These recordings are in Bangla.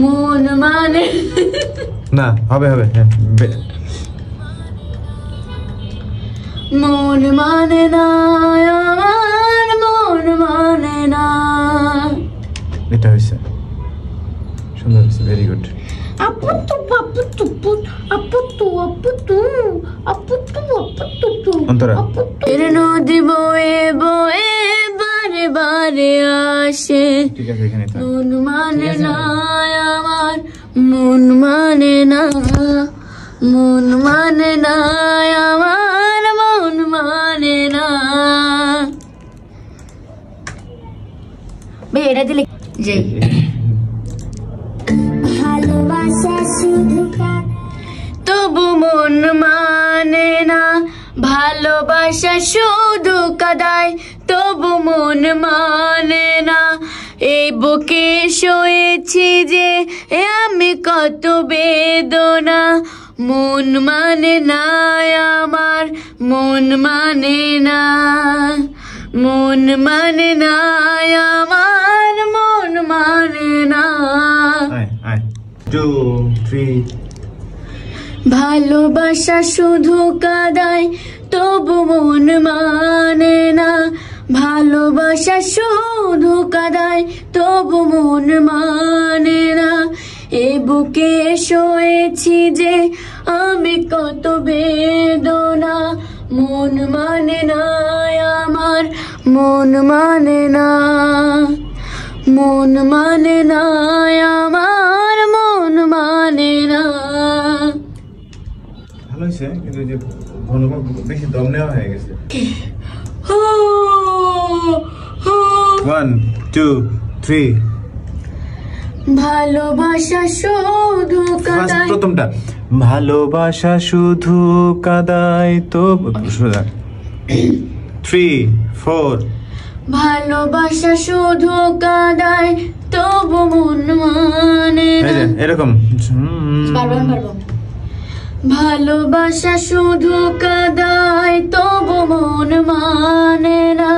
মন মানে না হবে হবে মন মানে না আমার মন মানে না এটা হয়েছে সুন্দর হয়েছে ভেরি গুড আপুতু আপুতু আপুতু আপুতু আপুতু আপুতু অন্তরা এর নদী বয়ে বয়ে বারে বারে আসে ঠিক আছে এখানে থাক মন মানে না আমার মন মানে না মন মানে না আমার মন মানে না ভাই এটা দিলে যে ভালোবাসা শুধু তবু মন মানে না ভালোবাসা শুধু কাদায় তবু মন মানে না এই বুকে শুয়েছি যে আমি কত বেদনা মন মানে না আমার মন মানে না মন মানে না আমার মন মানে না আয় আয় 2 3 ভালোবাসা শুধু কাদায় তবু মন মানে না ভালোবাসা শুধু কাদায় তবু মন মানে না এ বুকে শুয়েছি যে আমি কত বেদনা মন মানে না আমার মন মানে না মন মানে না আমার মন মানে না ভালো হয়েছে কিন্তু যে ভলিউম বেশি দম নেওয়া হয়ে গেছে 1 2 3 ভালোবাসা শুধু কাদায় প্রথমটা ভালোবাসা শুধু কাদায় তো সোজা 3 4 ভালোবাসা শুধু কাদায় তবু মন মানে না এরকম পারবো ভালোবাসা শুধু কাদায় তবু মন মানে না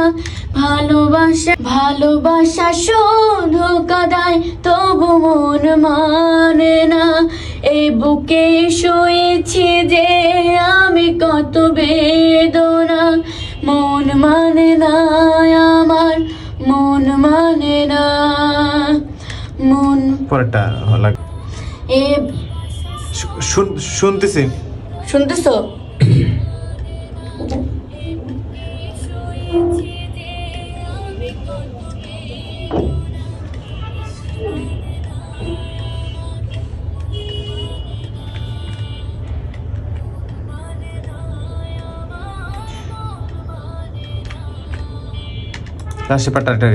ভালোবাসা শুধু কাদায় তবু মন মানে না এই বুকে শুয়েছি যে আমি কত বেদনা মন মানে না আমার মন মানে না মন পরেরটা লাগে এ শুনতেছি শুনতেছো লাস্টে পাটাটা